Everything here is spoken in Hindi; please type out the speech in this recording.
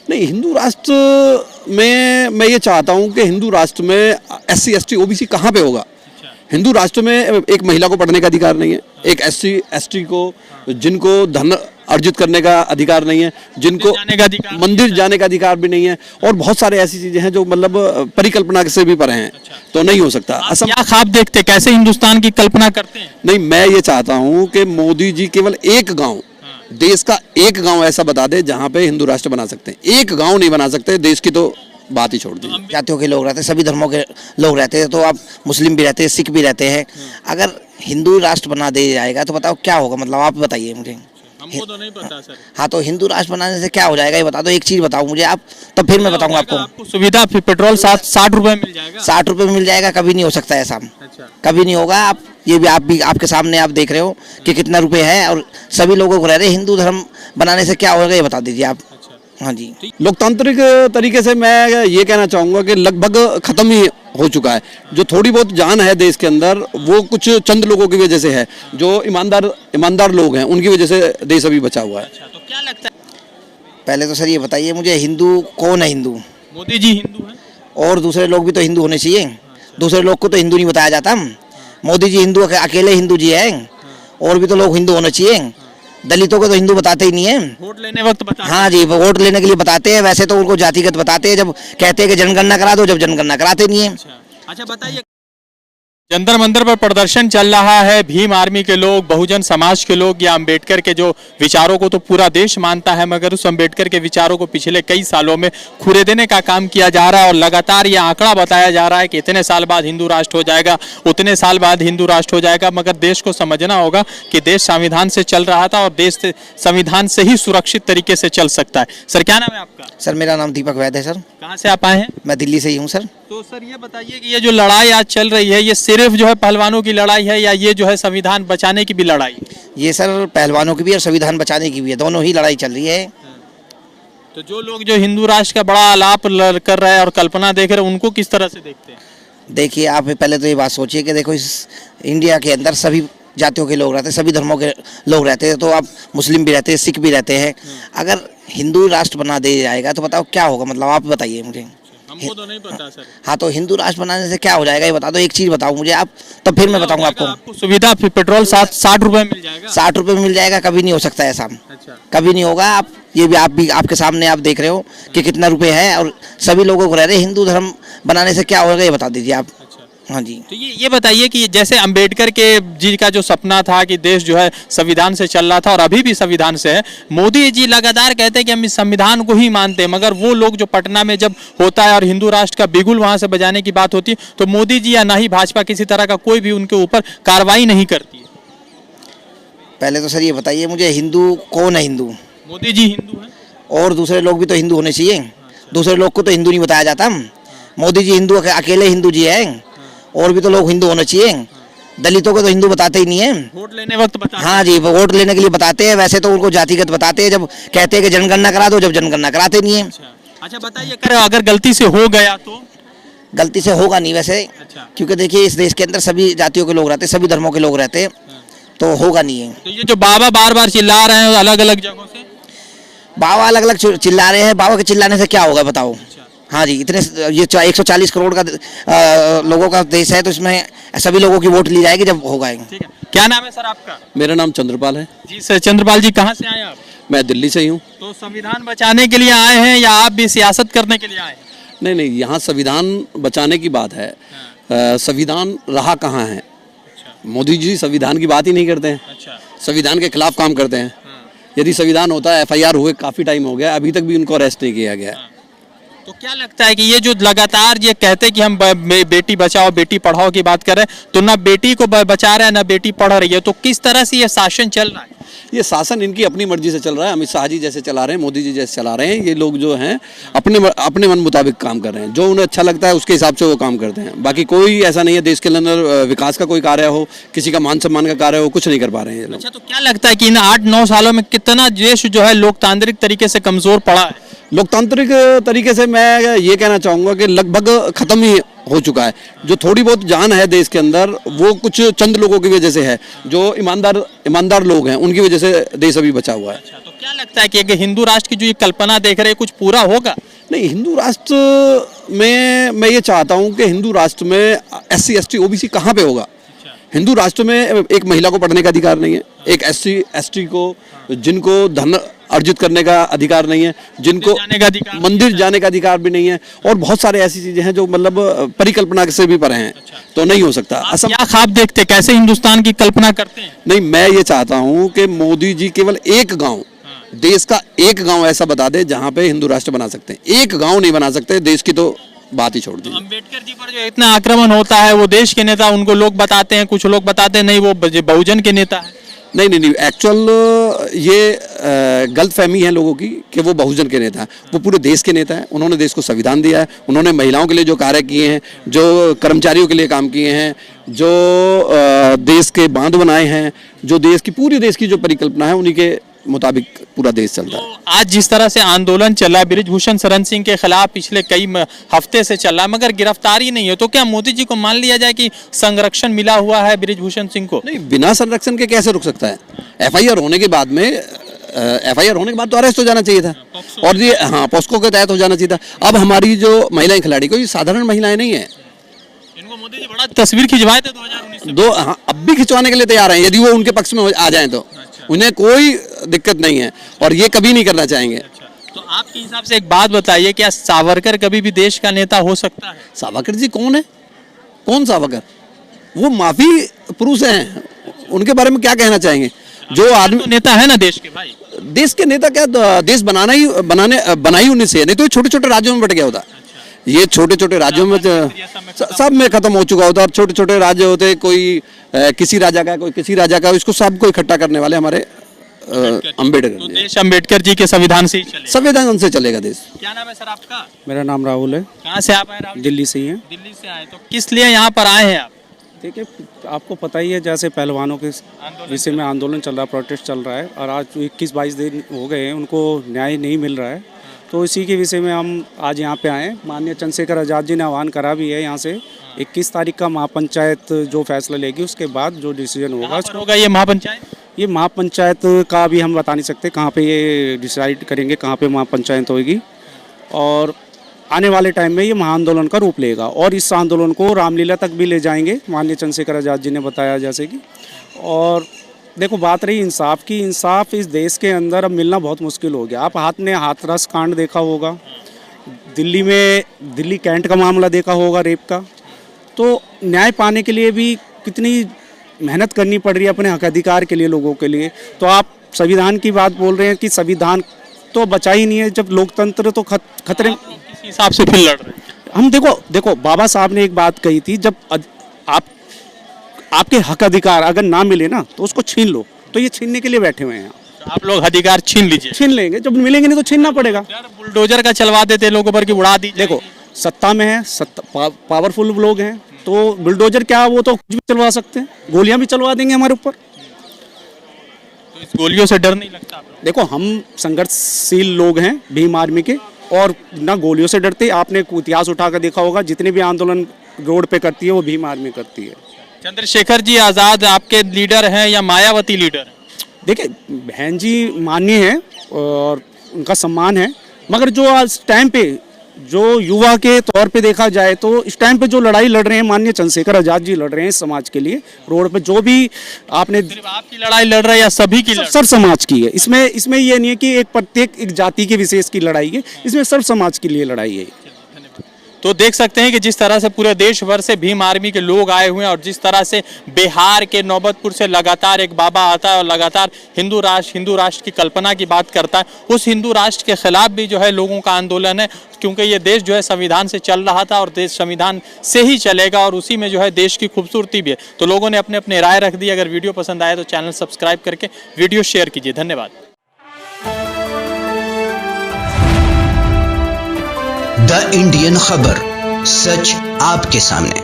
नहीं, हिंदू राष्ट्र में मैं ये चाहता हूँ कि हिंदू राष्ट्र में SC ST OBC कहाँ पे होगा। हिंदू राष्ट्र में एक महिला को पढ़ने का अधिकार नहीं है, एक SC ST को, जिनको धन अर्जित करने का अधिकार नहीं है, जिनको मंदिर जाने का अधिकार भी नहीं है, और बहुत सारे ऐसी चीजें हैं जो मतलब परिकल्पना से भी परे हैं। तो नहीं हो सकता। असम क्या ख्वाब देखते, कैसे हिंदुस्तान की कल्पना करते हैं? नहीं, मैं ये चाहता हूँ कि मोदी जी केवल एक गांव, देश का एक गांव ऐसा बता दे जहां पे हिंदू राष्ट्र बना सकते हैं। एक गांव नहीं बना सकते, देश की तो बात ही छोड़ दी। जातियों के लोग रहते हैं, सभी धर्मों के लोग रहते हैं, तो आप मुस्लिम भी रहते हैं, सिख भी रहते हैं। अगर हिंदू राष्ट्र बना दिया जाएगा तो बताओ क्या होगा, मतलब आप बताइए मुझे। हमको तो नहीं पता सर। हाँ, तो हिंदू राष्ट्र बनाने से क्या हो जाएगा ये बता दो, एक चीज बताओ मुझे आप, तब फिर मैं बताऊंगा आपको। सुविधा पेट्रोल 60 रुपए मिल जाएगा। 60 रुपए में मिल जाएगा, कभी नहीं हो सकता ऐसा। अच्छा। कभी नहीं होगा। आप ये भी आपके सामने आप देख रहे हो कि कितना रुपए है, और सभी लोगों को रह रहे। हिंदू धर्म बनाने से क्या होगा ये बता दीजिए आप। हाँ जी। लोकतांत्रिक तरीके से मैं ये कहना चाहूँगा कि लगभग खत्म ही हो चुका है। जो थोड़ी बहुत जान है देश के अंदर, वो कुछ चंद लोगों की वजह से है, जो ईमानदार लोग हैं, उनकी वजह से देश अभी बचा हुआ है। अच्छा, तो क्या लगता है? पहले तो सर ये बताइए मुझे, हिंदू कौन है? हिंदू मोदी जी हिंदू हैं। और दूसरे लोग भी तो हिंदू होने चाहिए। दूसरे लोग को तो हिंदू नहीं बताया जाता। मोदी जी हिंदू अकेले हिंदू जी है, और भी तो लोग हिंदू होने चाहिए। दलितों को तो हिंदू बताते ही नहीं है। वोट लेने वक्त बताते हैं। हाँ जी, वोट लेने के लिए बताते हैं, वैसे तो उनको जातिगत बताते हैं। जब कहते हैं कि जनगणना करा दो, जब जनगणना कराते नहीं है। अच्छा बताइए, जंतर मंतर पर प्रदर्शन चल रहा है, भीम आर्मी के लोग, बहुजन समाज के लोग, या अंबेडकर के जो विचारों को तो पूरा देश मानता है, मगर उस अंबेडकर के विचारों को पिछले कई सालों में खुरे देने का काम किया जा रहा है। और लगातार ये आंकड़ा बताया जा रहा है कि इतने साल बाद हिंदू राष्ट्र हो जाएगा, उतने साल बाद हिंदू राष्ट्र हो जाएगा। मगर देश को समझना होगा कि देश संविधान से चल रहा था, और देश संविधान से ही सुरक्षित तरीके से चल सकता है। सर क्या नाम है आपका? सर मेरा नाम दीपक वैद है। सर कहाँ से आप आए हैं? मैं दिल्ली से ही हूँ सर। तो सर ये बताइए कि ये जो लड़ाई आज चल रही है, ये सिर्फ जो है पहलवानों की लड़ाई है, या ये जो है संविधान बचाने की भी लड़ाई? ये सर पहलवानों की भी और संविधान बचाने की भी है, दोनों ही लड़ाई चल रही है। तो जो लोग जो हिंदू राष्ट्र का बड़ा आलाप कर रहे हैं और कल्पना देख रहे हैं, उनको किस तरह से देखते हैं? देखिए, आप पहले तो ये बात सोचिए कि देखो, इस इंडिया के अंदर सभी जातियों के लोग रहते हैं, सभी धर्मों के लोग रहते हैं, तो आप मुस्लिम भी रहते हैं, सिख भी रहते हैं। अगर हिंदू राष्ट्र बना दिया जाएगा तो बताओ क्या होगा, मतलब आप बताइए मुझे। हमको तो नहीं पता सर। हाँ, तो हिंदू राष्ट्र बनाने से क्या हो जाएगा ये बता दो, एक चीज बताओ मुझे आप, तब फिर मैं बताऊंगा आपको। सुविधा पेट्रोल 60 रुपए मिल जाएगा। 60 रुपए में मिल जाएगा, कभी नहीं हो सकता ऐसा। अच्छा। कभी नहीं होगा। आप ये भी आपके सामने आप देख रहे हो कि कितना रुपए है, और सभी लोगों को रह रहे। हिंदू धर्म बनाने से क्या होगा ये बता दीजिए आप। हाँ जी। तो ये बताइए कि जैसे अंबेडकर के जी का जो सपना था कि देश जो है संविधान से चल रहा था, और अभी भी संविधान से है, मोदी जी लगातार कहते हैं कि हम इस संविधान को ही मानते हैं, मगर वो लोग जो पटना में जब होता है और हिंदू राष्ट्र का बिगुल वहां से बजाने की बात होती है, तो मोदी जी या ना ही भाजपा किसी तरह का कोई भी उनके ऊपर कार्रवाई नहीं करती है। पहले तो सर ये बताइए मुझे, हिंदू कौन है? हिंदू मोदी जी हिंदू हैं। और दूसरे लोग भी तो हिंदू होने चाहिए। दूसरे लोग को तो हिंदू नहीं बताया जाता। मोदी जी हिंदू अकेले हिंदू जी है, और भी तो लोग हिंदू होने चाहिए। दलितों को तो हिंदू बताते ही नहीं है। वोट लेने वक्त बताते हैं। हाँ जी, वोट लेने के लिए बताते हैं, वैसे तो उनको जातिगत बताते हैं। जब कहते हैं कि जनगणना करा दो, जब जनगणना कराते नहीं है। अच्छा बताइए, अगर गलती से हो गया तो? गलती से होगा नहीं वैसे। अच्छा। क्योंकि देखिए, इस देश के अंदर सभी जातियों के लोग रहते हैं, सभी धर्मों के लोग रहते हैं, तो होगा नहीं है। तो ये जो बाबा बार बार चिल्ला रहे हैं अलग अलग जगहों से, बाबा अलग अलग चिल्ला रहे हैं, बाबा के चिल्लाने से क्या होगा बताओ। हाँ जी, इतने ये 140 करोड़ का लोगों का देश है, तो इसमें सभी लोगों की वोट ली जाएगी जब होगा। ठीक है। क्या नाम है सर आपका? मेरा नाम चंद्रपाल है। जी सर, चंद्रपाल जी कहाँ से आए आप? मैं दिल्ली से ही हूँ। तो संविधान बचाने के लिए आए हैं, या आप भी सियासत करने के लिए आए हैं? नहीं नहीं, यहाँ संविधान बचाने की बात है। संविधान रहा कहाँ है? अच्छा। मोदी जी संविधान की बात ही नहीं करते हैं। अच्छा। संविधान के खिलाफ काम करते हैं। यदि संविधान होता है, FIR हुए काफी टाइम हो गया, अभी तक भी उनको अरेस्ट नहीं किया गया। तो क्या लगता है कि ये जो लगातार ये कहते हैं कि हम बेटी बचाओ बेटी पढ़ाओ की बात कर रहे हैं, तो ना बेटी को बचा रहे हैं ना बेटी पढ़ रही है, तो किस तरह से ये शासन चल रहा है? ये शासन इनकी अपनी मर्जी से चल रहा है। अमित शाह जी जैसे चला रहे हैं, मोदी जी जैसे चला रहे हैं, ये लोग जो हैं अपने मन मुताबिक काम कर रहे हैं। जो उन्हें अच्छा लगता है उसके हिसाब से वो काम करते हैं। बाकी कोई ऐसा नहीं है देश के अंदर विकास का कोई कार्य हो, किसी का मान सम्मान का कार्य हो, कुछ नहीं कर पा रहे हैं ये लोग। अच्छा, तो क्या लगता है कि इन 8-9 सालों में कितना देश जो है लोकतांत्रिक तरीके से कमजोर पड़ा है? लोकतांत्रिक तरीके से मैं ये कहना चाहूँगा कि लगभग ख़त्म ही हो चुका है। जो थोड़ी बहुत जान है देश के अंदर वो कुछ चंद लोगों की वजह से है, जो ईमानदार लोग हैं उनकी वजह से देश अभी बचा हुआ है। अच्छा, तो क्या लगता है कि एक हिंदू राष्ट्र की जो ये कल्पना देख रहे हैं कुछ पूरा होगा? नहीं, हिंदू राष्ट्र में मैं ये चाहता हूँ कि हिंदू राष्ट्र में SC ST OBC कहाँ पे होगा? हिंदू राष्ट्र में एक महिला को पढ़ने का अधिकार नहीं है, एक SC ST को जिनको धन अर्जित करने का अधिकार नहीं है, जिनको मंदिर जाने का अधिकार भी नहीं है, और बहुत सारे ऐसी चीजें हैं जो मतलब परिकल्पना से भी परे हैं। तो नहीं हो सकता। असम क्या ख्वाब देखते, कैसे हिंदुस्तान की कल्पना करते हैं? नहीं, मैं ये चाहता हूँ कि मोदी जी केवल एक गाँव, देश का एक गाँव ऐसा बता दे जहाँ पे हिंदू राष्ट्र बना सकते हैं। एक गाँव नहीं बना सकते, देश की तो बात ही छोड़ दी। अंबेडकर जी पर जो इतना आक्रमण होता है, वो देश के नेता उनको लोग बताते हैं, कुछ लोग बताते हैं नहीं वो बहुजन के नेता है। नहीं, एक्चुअल ये गलतफहमी है लोगों की कि वो बहुजन के नेता हैं। वो पूरे देश के नेता हैं। उन्होंने देश को संविधान दिया है, उन्होंने महिलाओं के लिए जो कार्य किए हैं, जो कर्मचारियों के लिए काम किए हैं, जो देश के बांध बनाए हैं, जो पूरी देश की जो परिकल्पना है उन्हीं के मुताबिक पूरा देश चल रहा है। तो आज जिस तरह से आंदोलन चला है बृजभूषण शरण सिंह के खिलाफ पिछले कई हफ्ते से चल रहा है, मगर गिरफ्तारी नहीं है, तो क्या मोदी जी को मान लिया जाए कि संरक्षण मिला हुआ है बृजभूषण सिंह को? नहीं, बिना संरक्षण के कैसे रुक सकता है? FIR होने के बाद तो अरेस्ट हो जाना चाहिए था, और ये पॉस्को के तहत हो जाना चाहिए था। अब हमारी जो महिलाएं खिलाड़ी कोई साधारण महिलाएं नहीं है। इनको मोदी जी बड़ा तस्वीर खिंचवाए थे 2019 में। अब भी खिंचवाने के लिए तैयार हैं यदि वो उनके पक्ष में आ जाएं तो। उन्हें कोई दिक्कत नहीं है और ये कभी नहीं करना चाहेंगे। तो आपके हिसाब से एक बात बताइए, क्या सावरकर कभी भी देश का नेता हो सकता है? सावरकर जी कौन है? कौन सावरकर? वो माफी पुरुष हैं, उनके बारे में क्या कहना चाहेंगे? जो आदमी तो नेता है ना देश के भाई। देश के नेता क्या देश बनाई उन्हीं से, नहीं तो छोटे छोटे राज्यों में बट गया होता। ये छोटे छोटे राज्यों में सब में खत्म हो चुका होता। और छोटे छोटे राज्य होते, कोई किसी राजा का, कोई किसी राजा का, इसको सबको इकट्ठा करने वाले हमारे अम्बेडकर। तो देश अम्बेडकर जी के संविधान से ही चलेगा। संविधान से चलेगा देश। क्या नाम है सर आपका? मेरा नाम राहुल है। कहाँ से आप आए राहुल? दिल्ली से ही हैं। दिल्ली से आए, तो किस लिए यहाँ पर आए हैं आप? देखिए, आपको पता ही है जैसे पहलवानों के विषय में आंदोलन चल रहा है, प्रोटेस्ट चल रहा है, और आज 21-22 दिन हो गए हैं उनको न्याय नहीं मिल रहा है। तो इसी के विषय में हम आज यहाँ पे आए। माननीय चंद्रशेखर आज़ाद जी ने आह्वान करा भी है यहाँ से 21 तारीख का महापंचायत जो फैसला लेगी उसके बाद जो डिसीजन होगा ये महापंचायत। ये महापंचायत का भी हम बता नहीं सकते कहाँ पे ये डिसाइड करेंगे, कहाँ पे महापंचायत होगी, और आने वाले टाइम में ये महाआंदोलन का रूप लेगा और इस आंदोलन को रामलीला तक भी ले जाएंगे, माननीय चंद्रशेखर आज़ाद जी ने बताया जैसे कि। और देखो, बात रही इंसाफ की, इंसाफ इस देश के अंदर अब मिलना बहुत मुश्किल हो गया। आप हाथरस कांड देखा होगा, दिल्ली कैंट का मामला देखा होगा, रेप का। तो न्याय पाने के लिए भी कितनी मेहनत करनी पड़ रही है अपने हक अधिकार के लिए, लोगों के लिए। तो आप संविधान की बात बोल रहे हैं कि संविधान तो बचा ही नहीं है, जब लोकतंत्र तो खतरे में। किस हिसाब से फिर लड़ रहे हैं हम? देखो बाबा साहब ने एक बात कही थी, जब आपके हक अधिकार अगर ना मिले ना तो उसको छीन लो, तो ये छीनने के लिए बैठे हुए हैं। आप लोग अधिकार छीन लीजिए। छीन लेंगे, जब मिलेंगे नहीं तो छीनना पड़ेगा। बुलडोजर का चलवा देते लोगों पर कि उड़ा दी। देखो, सत्ता में है, पावरफुल लोग हैं, तो बुलडोजर क्या, वो तो कुछ भी चलवा सकते हैं, गोलियां भी चलवा देंगे हमारे ऊपर। तो इस गोलियों से डर नहीं लगता आप लोग? देखो, हम संघर्षशील लोग हैं, भीम आर्मी के, और ना गोलियों से डरते। आपने इतिहास उठाकर देखा होगा, जितने भी आंदोलन रोड पे करती है वो भीम आर्मी करती है। चंद्रशेखर जी आज़ाद आपके लीडर हैं या मायावती लीडर हैं? देखिए, बहन जी माननीय है और उनका सम्मान है, मगर जो आज टाइम पे जो युवा के तौर पे देखा जाए तो इस टाइम पे जो लड़ाई लड़ रहे हैं माननीय चंद्रशेखर आज़ाद जी लड़ रहे हैं समाज के लिए, रोड पे जो भी आपने। सिर्फ आपकी लड़ाई लड़ रहे हैं या सभी की? सब समाज की है। इसमें ये नहीं है कि एक प्रत्येक एक जाति के विशेष की लड़ाई है, इसमें सब समाज के लिए लड़ाई है। तो देख सकते हैं कि जिस तरह से पूरे देश भर से भीम आर्मी के लोग आए हुए हैं और जिस तरह से बिहार के नौबतपुर से लगातार एक बाबा आता है और लगातार हिंदू राष्ट्र की कल्पना की बात करता है। उस हिंदू राष्ट्र के खिलाफ भी जो है लोगों का आंदोलन है, क्योंकि ये देश जो है संविधान से चल रहा था और देश संविधान से ही चलेगा और उसी में जो है देश की खूबसूरती भी है। तो लोगों ने अपने अपने राय रख दी। अगर वीडियो पसंद आए तो चैनल सब्सक्राइब करके वीडियो शेयर कीजिए। धन्यवाद। द इंडियन खबर, सच आपके सामने।